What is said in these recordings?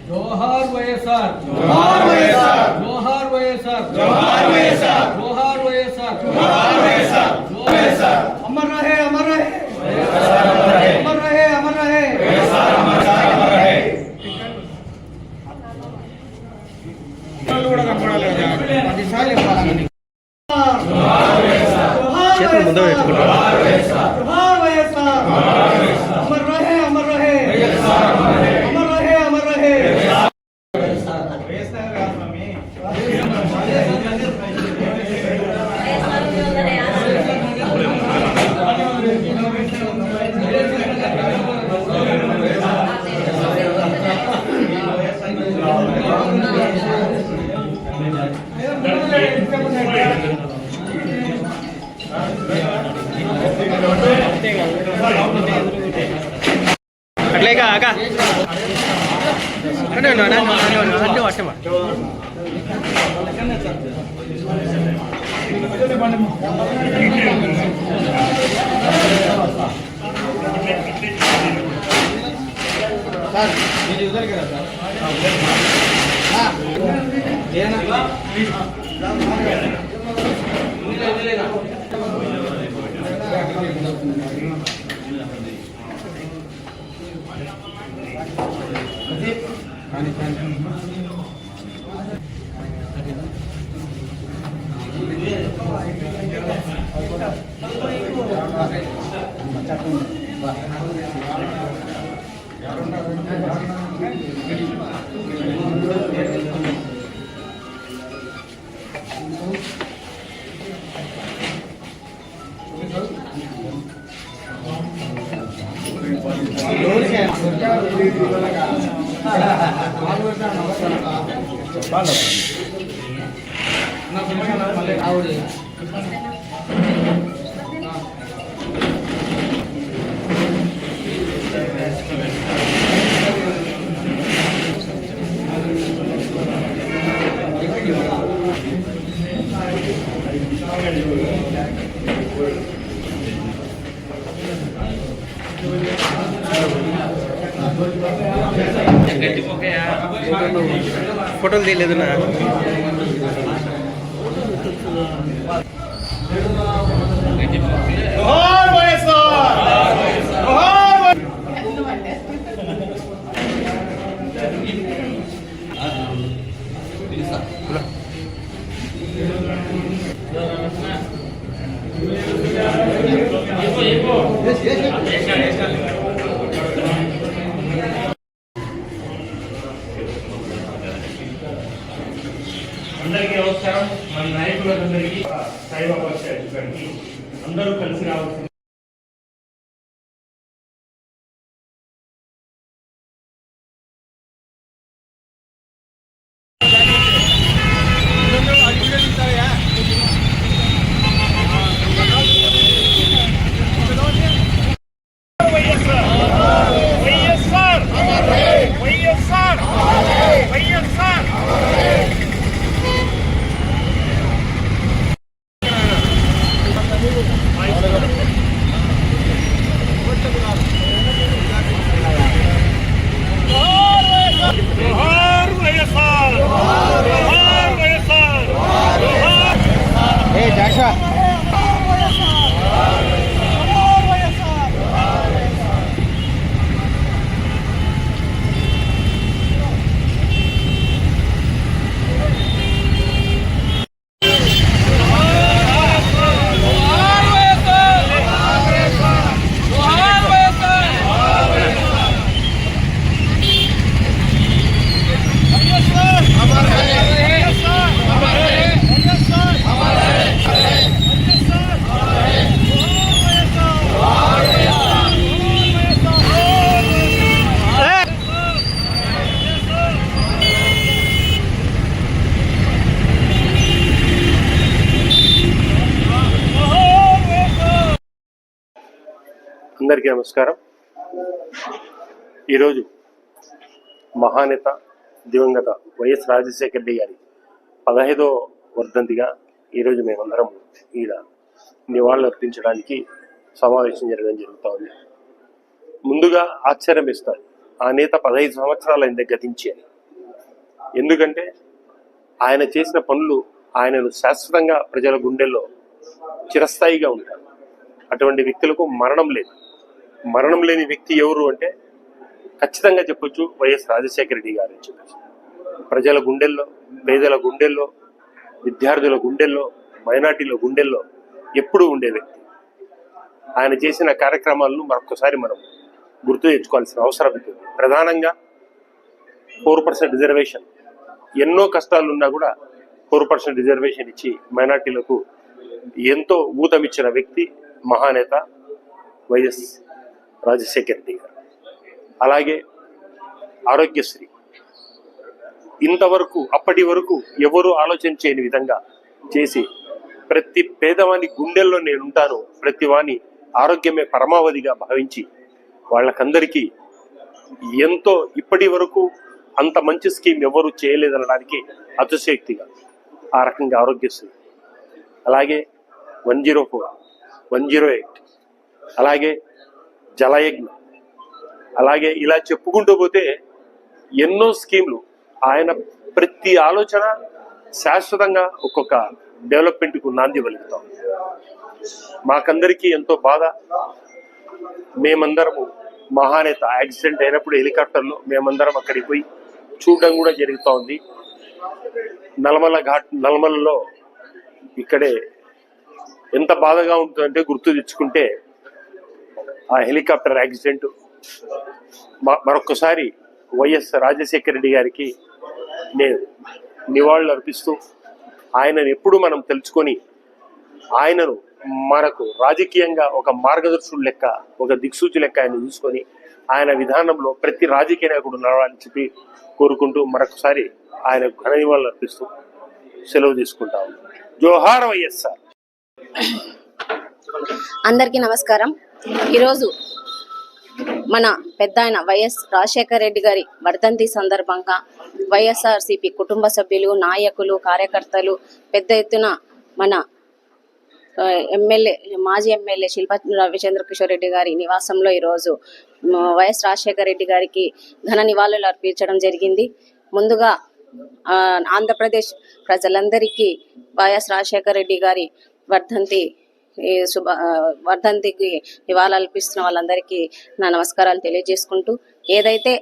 जोहार वैएसआर, जोहार वैएसआर, जोहार वैएसआर, जोहार वैएसआर, जोहार वैएसआर, जोहार वैएसआर, वैएसआर। अमर रहे, अमर रहे, अमर रहे, अमर रहे, वैएसआर अमर रहे। చేతులు ముందు పెట్టుకుంటారు. जोहार वैएसआर, अमर रहे, अमर रहे, अमर रहे, अमर रहे। అట్లేగా అక్క అంటే అంటే వర్షమా ఫోటోలు తీయలేదు నా అందరికీ నమస్కారం. మన నాయకులందరికీ సాయిబాబా గారికి అందరూ కలిసి రావాల్సింది. అందరికీ నమస్కారం. ఈరోజు మహానేత దివంగత వైఎస్ రాజశేఖర రెడ్డి గారి 15వ వర్ధంతిగా ఈరోజు మేమందరం ఈడ నివాళులు అర్పించడానికి సమావేశం జరగడం జరుగుతూ ఉంది. ముందుగా ఆశ్చర్యం ఇస్తారు, ఆ నేత 15 సంవత్సరాలు ఆయన గతించి అని. ఎందుకంటే ఆయన చేసిన పనులు ఆయనను శాశ్వతంగా ప్రజల గుండెల్లో చిరస్థాయిగా ఉంటారు. అటువంటి వ్యక్తులకు మరణం లేదు. మరణం లేని వ్యక్తి ఎవరు అంటే ఖచ్చితంగా చెప్పొచ్చు వైఎస్ రాజశేఖర రెడ్డి గారు అని చెప్పచ్చు. ప్రజల గుండెల్లో, పేదల గుండెల్లో, విద్యార్థుల గుండెల్లో, మైనార్టీల గుండెల్లో ఎప్పుడూ ఉండే వ్యక్తి. ఆయన చేసిన కార్యక్రమాలను మరొకసారి మనం గుర్తు తెచ్చుకోవాల్సిన అవసరం ఉంటుంది. ప్రధానంగా 4% రిజర్వేషన్, ఎన్నో కష్టాలున్నా కూడా 4% రిజర్వేషన్ ఇచ్చి మైనార్టీలకు ఎంతో ఊతమిచ్చిన వ్యక్తి మహానేత వైఎస్ రాజశేఖర రెడ్డి గారు. అలాగే ఆరోగ్యశ్రీ ఇంతవరకు అప్పటి వరకు ఎవరు ఆలోచన చేయని విధంగా చేసి ప్రతి పేదవాని గుండెల్లో నేనుంటాను, ప్రతి వాని ఆరోగ్యమే పరమావధిగా భావించి వాళ్ళకందరికీ ఎంతో ఇప్పటి వరకు అంత మంచి స్కీమ్ ఎవరు చేయలేదనడానికి అతిశయోక్తిగా ఆ రకంగా ఆరోగ్యశ్రీ, అలాగే 104, 108, అలాగే జలయజ్ఞం, అలాగే ఇలా చెప్పుకుంటూ పోతే ఎన్నో స్కీమ్లు. ఆయన ప్రతి ఆలోచన శాశ్వతంగా ఒక్కొక్క డెవలప్మెంట్కు నాంది పలుకుతాం. మాకందరికీ ఎంతో బాధ. మేమందరము మహానేత యాక్సిడెంట్ అయినప్పుడు హెలికాప్టర్లో మేమందరం అక్కడికి పోయి చూడడం కూడా జరుగుతూ ఉంది. నల్మలలో ఇక్కడే ఎంత బాధగా ఉంటుందంటే గుర్తు తెచ్చుకుంటే ఆ హెలికాప్టర్ యాక్సిడెంట్. మరొకసారి వైఎస్ రాజశేఖర రెడ్డి గారికి నేను నివాళులు అర్పిస్తూ ఆయనను ఎప్పుడు మనం తెలుసుకొని ఆయనను మనకు రాజకీయంగా ఒక మార్గదర్శుడు లెక్క, ఒక దిక్సూచి లెక్క ఆయన చూసుకొని ఆయన విధానంలో ప్రతి రాజకీయ నాయకుడు నడవాలని చెప్పి కోరుకుంటూ మరొకసారి ఆయన ఘన నివాళులు అర్పిస్తూ సెలవు తీసుకుంటా ఉన్నాం. జోహార్ వైఎస్ఆర్. అందరికీ నమస్కారం. ఈరోజు మన పెద్ద ఆయన వైఎస్ రాజశేఖర రెడ్డి గారి వర్ధంతి సందర్భంగా వైఎస్ఆర్సీపీ కుటుంబ సభ్యులు, నాయకులు, కార్యకర్తలు పెద్ద ఎత్తున మన మాజీ ఎమ్మెల్యే శిల్పా రవిచంద్ర కిషోర్ రెడ్డి గారి నివాసంలో ఈరోజు వైఎస్ రాజశేఖర రెడ్డి గారికి ఘన నివాళులు అర్పించడం జరిగింది. ముందుగా ఆంధ్రప్రదేశ్ ప్రజలందరికీ వైఎస్ రాజశేఖర రెడ్డి గారి వర్ధంతికి నివాళులు అర్పిస్తున్న వాళ్ళందరికీ నా నమస్కారాలు తెలియజేసుకుంటూ, ఏదైతే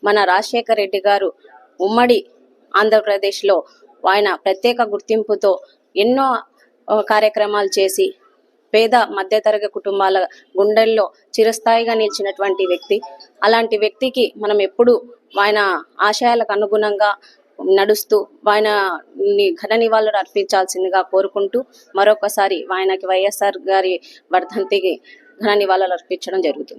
మన రాజశేఖర రెడ్డి గారు ఉమ్మడి ఆంధ్రప్రదేశ్లో ఆయన ప్రత్యేక గుర్తింపుతో ఎన్నో కార్యక్రమాలు చేసి పేద మధ్యతరగతి కుటుంబాల గుండెల్లో చిరస్థాయిగా నిలిచినటువంటి వ్యక్తి. అలాంటి వ్యక్తికి మనం ఎప్పుడు ఆయన ఆశయాలకు అనుగుణంగా నడుస్తూ ఆయన ఘన నివాళులు అర్పించాల్సిందిగా కోరుకుంటూ మరొకసారి ఆయనకి వైఎస్ఆర్ గారి వర్ధంతికి ఘన నివాళులు అర్పించడం జరుగుతుంది.